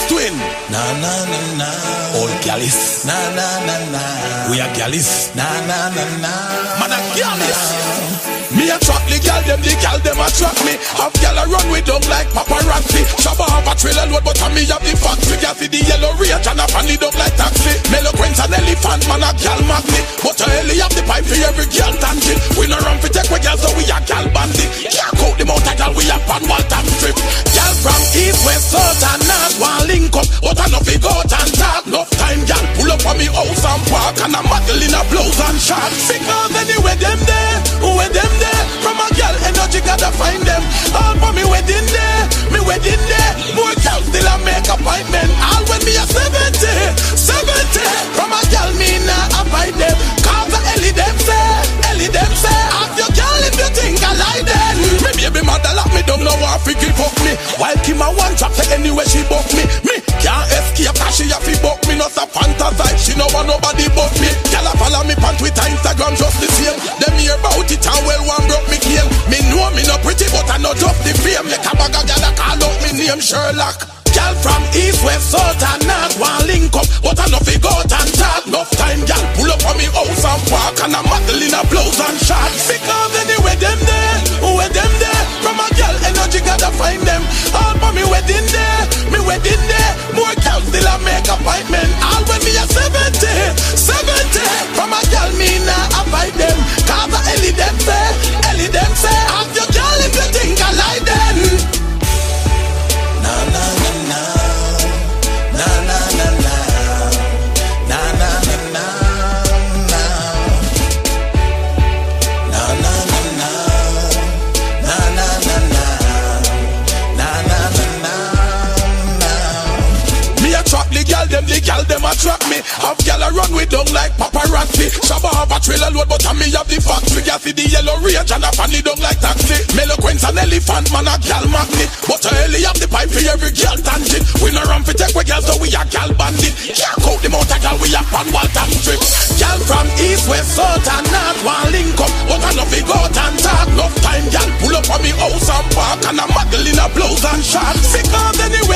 twin. Na na na na. All Gallus. Na na na na. We are Gallus. Na na na na. Man a Gallus. Me attract the gal them attract me. Have gal a run with them like paparazzi. Shabba have a trailer load, but me have the factory. Gal see the yellow rage and a fan it up like taxi. Meloquence and elephant, man a gal magnet. But a heli have the pipe for every gal tangent. We no run for take we gal, so we a gal bandit. Can't coat them out a gal, we a pan wall tam strip. Gal from east, west, south and north, one link up, but I no fi go out and talk. Enough time gal pull up on me house and park, and a model in a blouse and shorts. Because anyway them there, where them there. From a girl, energy gotta find them. All for me wedding day. More girls still a make appointment. All when me a 70. From a girl, me nah avoid them. Cause the Ellie them say, ask your girl if you think I like them. Me baby mother lock me down, no one fi give up me. While Kim a one trap say anyway she buck me. Me can't escape cause she a fi buck me. Not a fantasize, she no want nobody but me. Girl a follow me on Twitter, Instagram just the same. Them hear about it and well one broke me game. Me know me no pretty but I know just the fame. Like a bag of gal a call out me name Sherlock. Gal from east, west, south and north, one link up, but I no fi go out and talk. Enough time gal pull up on me house and park, and a model in a blouse and shorts. Because anyway them there, from a gal energy gotta find them. All for me wedding day. More girls still a make appointment. All when me a 70. From a gal me nah avoid them. Cause the Ellie them say, ask your girl if you think I like them. Na na na na. Na na na na. Na na na na. Na na na na. Na na na na. Na na na na. Me attract the gal them attract me. Have gal a run with them like paparazzi. Shabba have a trailer load, but me have the factory. Gal see the yellow rage and a fan it down like taxi. Meloquence and elephant, man a gal magnet. But a heli have the pipe for every gal tangent. We no run for take we gal, so we a gal bandit. Can't coat them out a gal, we a pan wall tam strip. Gal from east, west, south and north, one link up, but I no fi go out and talk. Enough time gal pull up on me house and park, and a model in a blouse and shorts. Because anyway